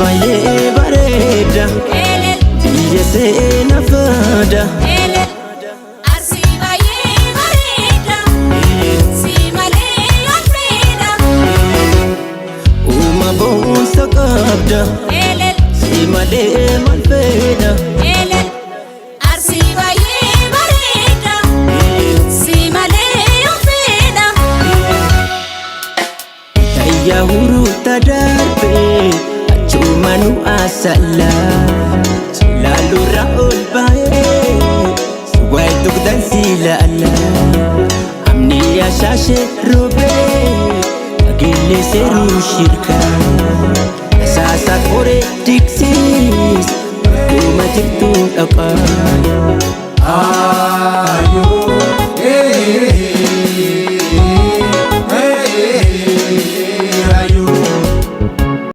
baay'ee bareeda biyya seena fada Arsii baay'ee bareeda si malee yoon fedha uuma boonsa qabda si malee maal fedha Arsii baay'ee bareeda si malee yoon fedha tayyaa huruuta darbe achuma nu asalla laalurra ol baay'ee waay dugdan si laala amni yaashaashe roobee agillee seeruu shirka saasa qoree diksiis dhuma jirtu dhaqaa